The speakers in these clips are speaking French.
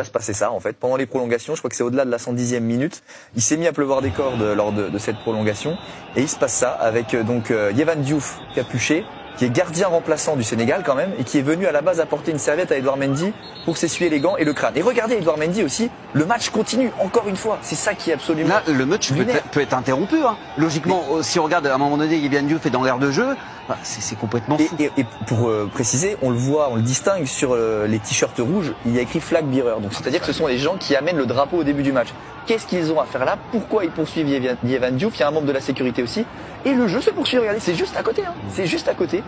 va se passer ça en fait pendant les prolongations. Je crois que c'est au-delà de la 110e minute. Il s'est mis à pleuvoir des cordes lors de cette prolongation et il se passe ça avec Yehvan Diouf capuché, qui est gardien remplaçant du Sénégal quand même et qui est venu à la base apporter une serviette à Edouard Mendy pour s'essuyer les gants et le crâne. Et regardez Edouard Mendy aussi, le match continue encore une fois. C'est ça qui est absolument là le match peut être interrompu. Hein. Logiquement, si on regarde à un moment donné, Yehvan Diouf est dans l'air de jeu. C'est complètement fou. Et pour préciser, on le voit, on le distingue sur les t-shirts rouges, il y a écrit flag bearer. Donc c'est-à-dire que ce sont les gens qui amènent le drapeau au début du match. Qu'est-ce qu'ils ont à faire là? Pourquoi ils poursuivent Yehvan Diouf? Il y a un membre de la sécurité aussi. Et le jeu se poursuit, regardez, c'est juste à côté. Hein. C'est juste à côté.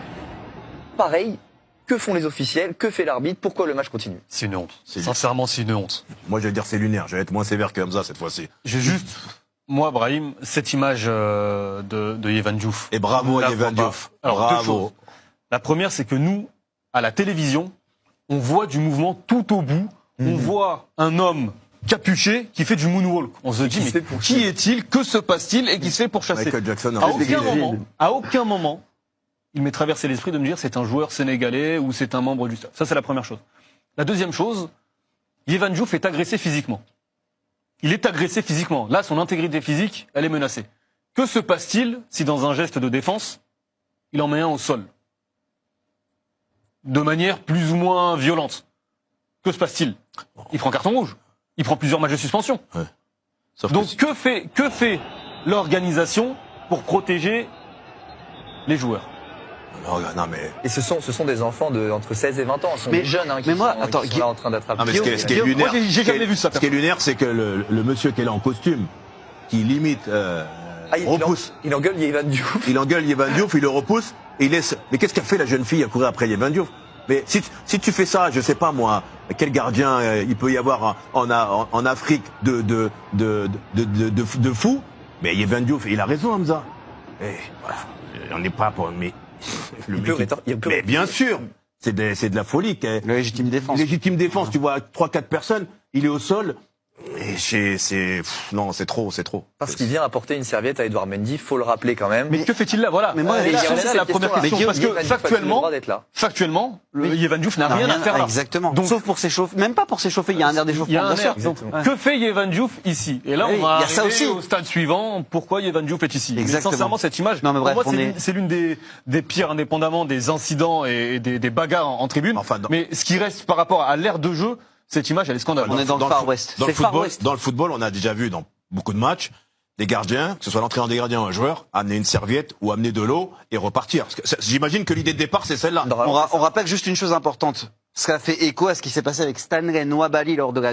Pareil, que font les officiels? Que fait l'arbitre? Pourquoi le match continue? C'est une honte. Sincèrement, c'est une honte. Moi, je vais dire c'est lunaire. Je vais être moins sévère que Hamza cette fois-ci. J'ai juste... Moi, Brahim, cette image de Yehvan Diouf. Et bravo à Yehvan Diouf. Alors, bravo. deux choses. La première, c'est que nous, à la télévision, on voit du mouvement tout au bout. On voit un homme capuché qui fait du moonwalk. On se dit, mais qui est-il? Que se passe-t-il? Et qui se fait pourchasser. Michael Jackson. À aucun moment, il m'est traversé l'esprit de me dire c'est un joueur sénégalais ou c'est un membre du staff. Ça, c'est la première chose. La deuxième chose, Yehvan Diouf est agressé physiquement. Il est agressé physiquement. Là, son intégrité physique, elle est menacée. Que se passe-t-il si, dans un geste de défense, il en met un au sol? De manière plus ou moins violente. Que se passe-t-il? Il prend carton rouge. Il prend plusieurs matchs de suspension. Ouais. Donc, que fait l'organisation pour protéger les joueurs? Non, mais... Et ce sont des enfants entre 16 et 20 ans. Ce sont des jeunes qui sont là en train d'attraper. Ah, mais ce qui est lunaire, j'ai jamais vu ça. Ce qui est lunaire, c'est que le monsieur qui est là en costume, qui limite repousse. Il engueule Yehvan Diouf. Il engueule Yehvan Diouf, il le repousse, et il laisse. Mais qu'est-ce qu'a fait la jeune fille à courir après Yehvan Diouf? Mais si tu fais ça, je sais pas moi, quel gardien il peut y avoir en Afrique de fou? Mais Yehvan Diouf, il a raison, Hamza. Et voilà, on n'est pas pour. Mais mais bien sûr, c'est de la folie. La légitime défense. Légitime défense. Tu vois 3-4 personnes, il est au sol. Et non, c'est trop. Parce qu'il vient apporter une serviette à Edouard Mendy, faut le rappeler quand même. Mais que fait-il là? Voilà. Mais moi, c'est la première question. Parce que factuellement, Yehvan Diouf n'a rien à faire là. Exactement. Donc, sauf pour s'échauffer. Même pas pour s'échauffer. Il y a un air d'échauffement. Que fait Yehvan Diouf ici? Et là, on va arriver au stade suivant. Pourquoi Yehvan Diouf est ici? Exactement. Sincèrement, cette image, pour moi, c'est l'une des pires, indépendamment des incidents et des bagarres en tribune. Mais ce qui reste par rapport à l'ère de jeu, cette image, elle est scandaleuse. On est dans le Far West. Dans le football, on a déjà vu dans beaucoup de matchs des gardiens, que ce soit l'entraîneur des gardiens ou un joueur, amener une serviette ou amener de l'eau et repartir. J'imagine que l'idée de départ, c'est celle-là. On rappelle juste une chose importante. Ça fait écho à ce qui s'est passé avec Stanley Nwabali lors de la